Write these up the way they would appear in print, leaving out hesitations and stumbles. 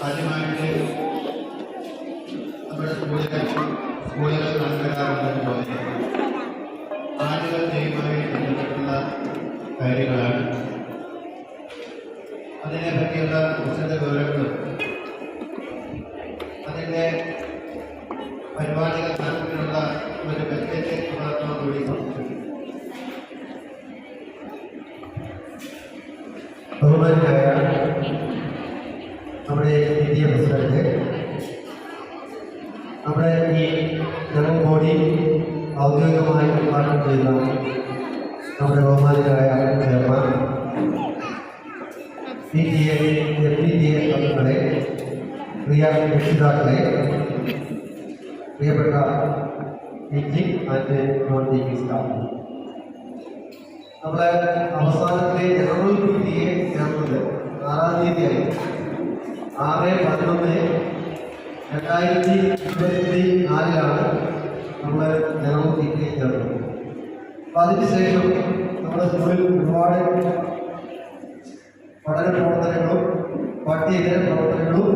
ആദ്യമായിട്ട് നമ്മുടെ സ്കൂളുകൾ നടത്താറുണ്ടെന്ന് പോലെ ആളുകൾ ചെയ്യുമായി ബന്ധപ്പെട്ടുള്ള കാര്യങ്ങളാണ്. അതിനെ പറ്റിയുള്ള വിശദ വിവരങ്ങളും അതിൻ്റെ പരിപാടികൾ നടത്തിയുള്ള ഒരു ബഡ്ജറ്റ് കൂടി ബഹുമാനായ നമ്മുടെ ഇന്ത്യ പ്രസിഡന്റ്, നമ്മുടെ ഈ ജനറൽ ബോഡി ഔദ്യോഗികമായി ഉദ്ഘാടനം ചെയ്യുന്ന നമ്മുടെ ബഹുമാനായ ചെയർമാൻ, PTA അംഗങ്ങളെ, പ്രിയ രക്ഷിതാക്കളെ, പ്രിയപ്പെട്ട teaching and non teaching staff, നമ്മുടെ അവസാനത്തെ ജനറൽ PTA ചേർന്നത് 6-ാം തീയതിയായി 6/11/2024 നമ്മൾ ജനറൽ PTA ചേർന്നത്. അപ്പം അതിനുശേഷം നമ്മുടെ സ്കൂളിൽ ഒരുപാട് പഠന പ്രവർത്തനങ്ങളും പാഠ്യേതര പ്രവർത്തനങ്ങളും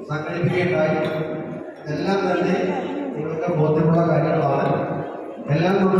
സംഘടിപ്പിക്കുകയുണ്ടായി. എല്ലാം തന്നെ നിങ്ങൾക്ക് ബോധ്യമുള്ള കാര്യങ്ങളാണ്. എല്ലാം നമ്മൾ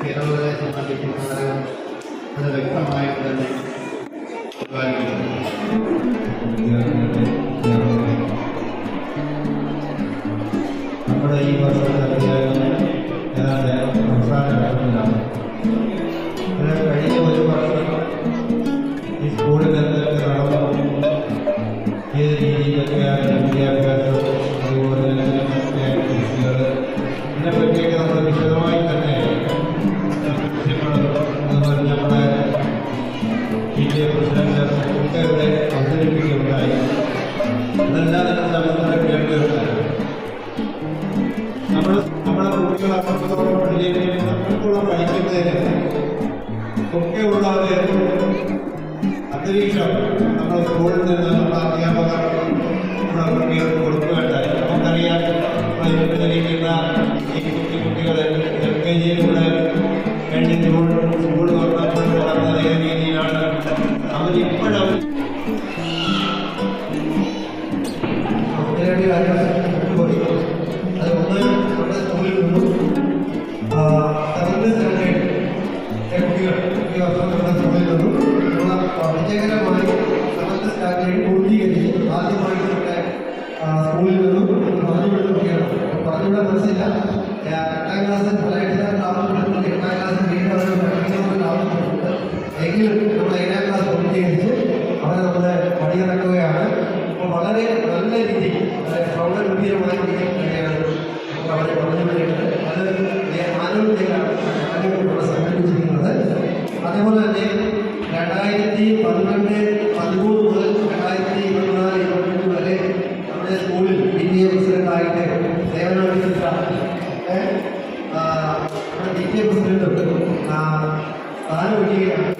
ചിലവുകളെ സംബന്ധിക്കുന്നവരെ അത് വ്യക്തമായിട്ട് തന്നെ നമ്മുടെ ഈ വർഷത്തെ അധ്യാപനം ഏതാണ്ട് അവസാന ഘട്ടത്തിലാണ്. കഴിഞ്ഞ ഒരു വർഷം ഈ സ്കൂളിൽ എന്തൊക്കെ നടന്നു, ഏത് രീതിയിലൊക്കെയാണ് വിദ്യാഭ്യാസം, അതുപോലെ തന്നെ കുട്ടികൾ, ഇതിനെപ്പറ്റിയൊക്കെ നമ്മൾ വിശദമായി തന്നെ അതുപോലെ നമ്മുടെ PTA പ്രസിഡന്റ് ഒക്കെ ഇവിടെ അവതരിപ്പിക്കുകയുണ്ടായി. അതെല്ലാം തന്നെ നമുക്ക് കേൾക്കുകയുണ്ടായി. നമ്മുടെ കുട്ടികൾ അത്രത്തോളം പഠിക്കുന്നതിന് അത്രത്തോളം പഠിക്കുന്നതിന് ഒക്കെയുള്ള ഒരു അന്തരീക്ഷം നമ്മുടെ സ്കൂളിൽ നിന്ന് നമ്മുടെ അധ്യാപകർ നമ്മുടെ കുട്ടികൾക്ക് കൊടുക്കുകയുണ്ടായി. നമുക്കറിയാം, പഠിക്കുന്ന ഈ കുട്ടികൾ LKG-യിലൂടെ കഴിഞ്ഞ സ്കൂൾ തുറന്നപ്പോൾ വളർന്ന അതേ രീതിയിലാണ് അവരിപ്പോഴും പോയി. അത് ഒന്ന് നമ്മുടെ സ്കൂളിൽ നിന്നും 7th സ്റ്റാൻഡേർഡ് കുട്ടികൾ ഈ വർഷം നമ്മുടെ സ്കൂളിൽ നിന്നും വിജയകരമായി 7th സ്റ്റാൻഡേർഡ് പൂർത്തീകരിച്ച് ആദ്യമായിട്ട് നമ്മുടെ സ്കൂളിൽ നിന്നും പറഞ്ഞുവിടുകയാണ്. പറഞ്ഞുവിടാൻ മനസ്സില്ല, 8ാം ക്ലാസ് പല 8ാം ക്ലാസ് 8ാം ക്ലാസ് വീണ്ടും പഠിക്കണമെന്ന് ആവശ്യപ്പെട്ടിട്ടുണ്ട്. എങ്കിലും നമ്മൾ 7ാം ക്ലാസ് പൂർത്തീകരിച്ച് അവരെ നമ്മളെ പണിയിറക്കുകയാണ്. അപ്പോൾ വളരെ നല്ല രീതിയിൽ സൗകര്യമായ രീതിയിൽ തന്നെയാണ് നമ്മൾ അവരെ പറഞ്ഞുകൊണ്ടിരിക്കുന്നത്. അത് ആരോഗ്യത്തിലാണ് നമ്മൾ സംഘടിപ്പിച്ചിരിക്കുന്നത്. അതേപോലെ തന്നെ 2012-13 മുതൽ 2014 ചെയ്യുകയാണ്.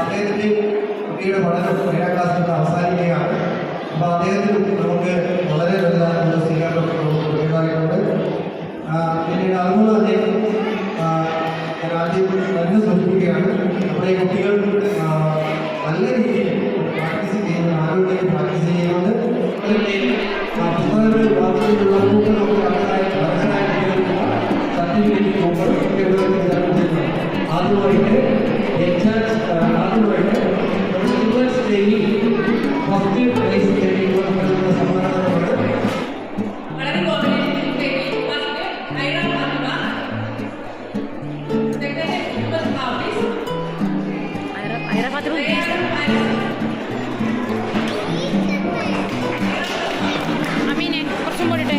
അദ്ദേഹത്തിന്റെ കുട്ടിയുടെ പഠനം 7ാം ക്ലാസ്സിൽ അവസാനിക്കുകയാണ്. അപ്പോൾ അദ്ദേഹത്തിന് നമുക്ക് വളരെ നല്ല ഒരു സ്വീകരണം കൊടുക്കേണ്ടതായിട്ടുണ്ട്. പിന്നീട് അതുകൊണ്ട് തന്നെ ഞാൻ ആദ്യം തന്നെ സൂചിപ്പിക്കുകയാണ്, നമ്മുടെ ഈ കുട്ടികൾ നല്ല രീതിയിൽ പ്രാക്ടീസ് ചെയ്യുന്ന ആരോഗ്യം പ്രാക്ടീസ് ചെയ്യുന്നുണ്ട്. പുസ്തകങ്ങൾ വാർത്തയിലുള്ള നമുക്ക് അർഹനായ സർട്ടിഫിക്കറ്റ് ആദ്യമായിട്ട് ഫസ്റ്റ് പ്രൈസ് നേടിയിട്ടുള്ള സമ്മാനമാണ്. അമീനെ കുറച്ചും കൂടിട്ടെ.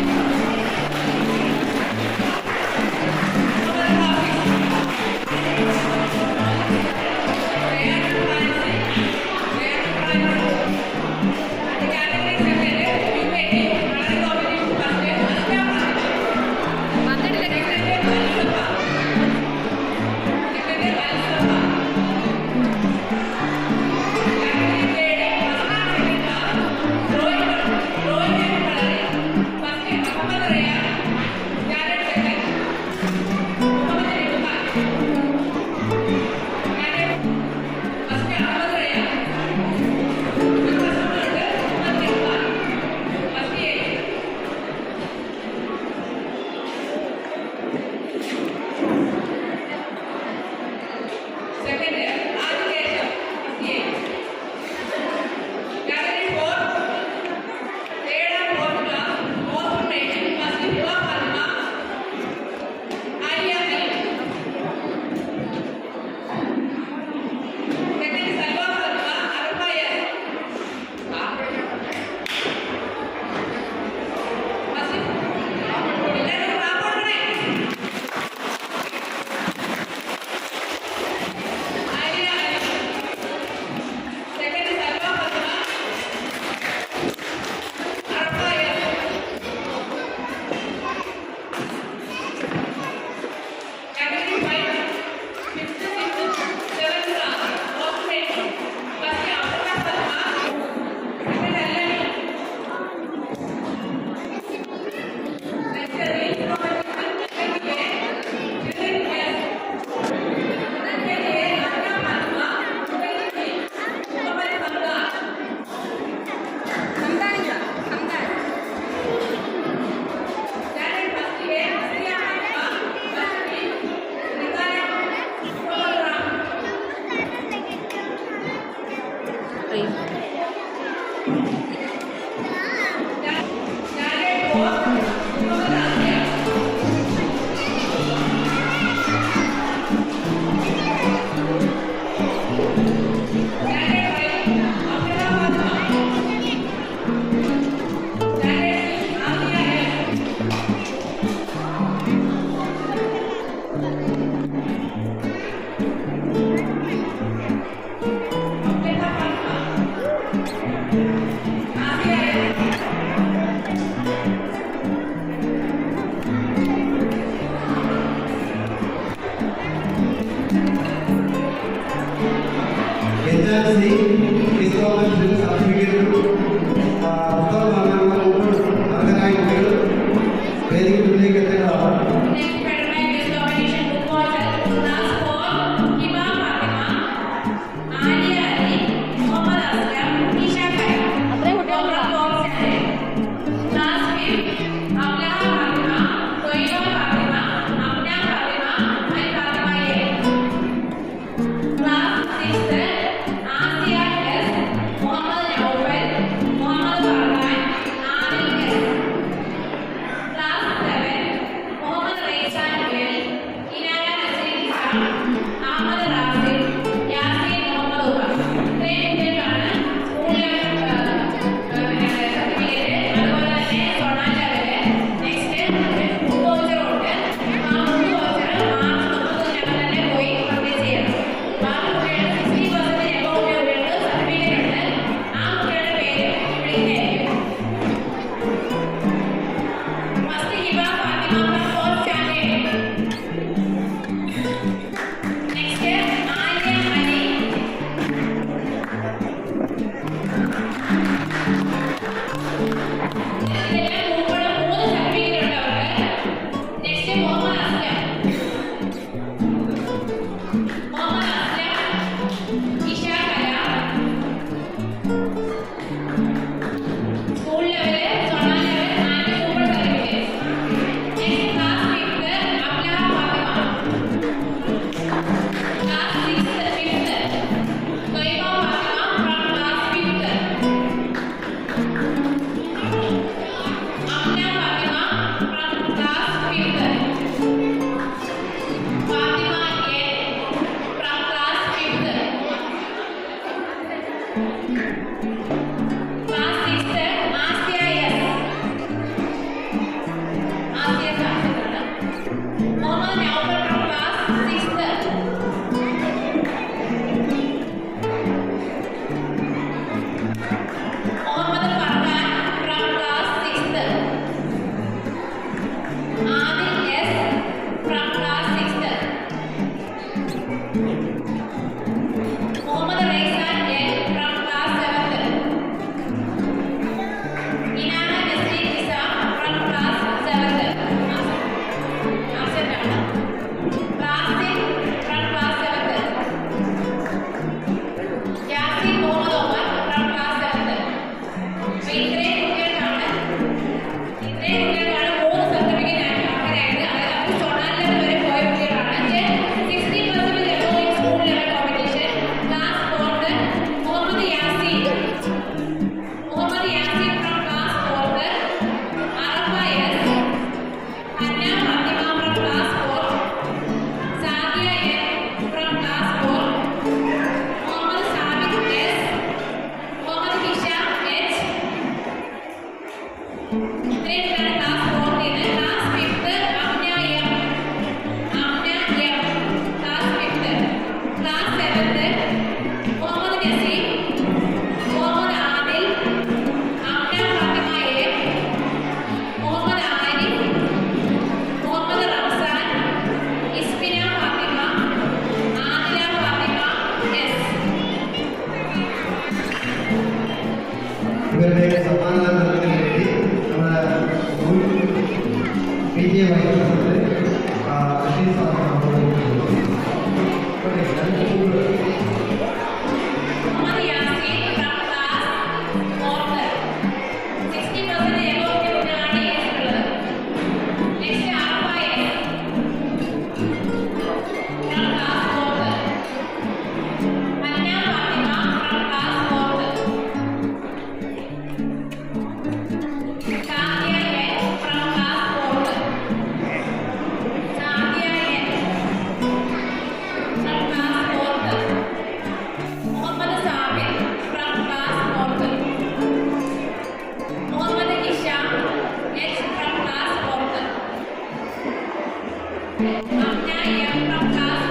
Amna here from class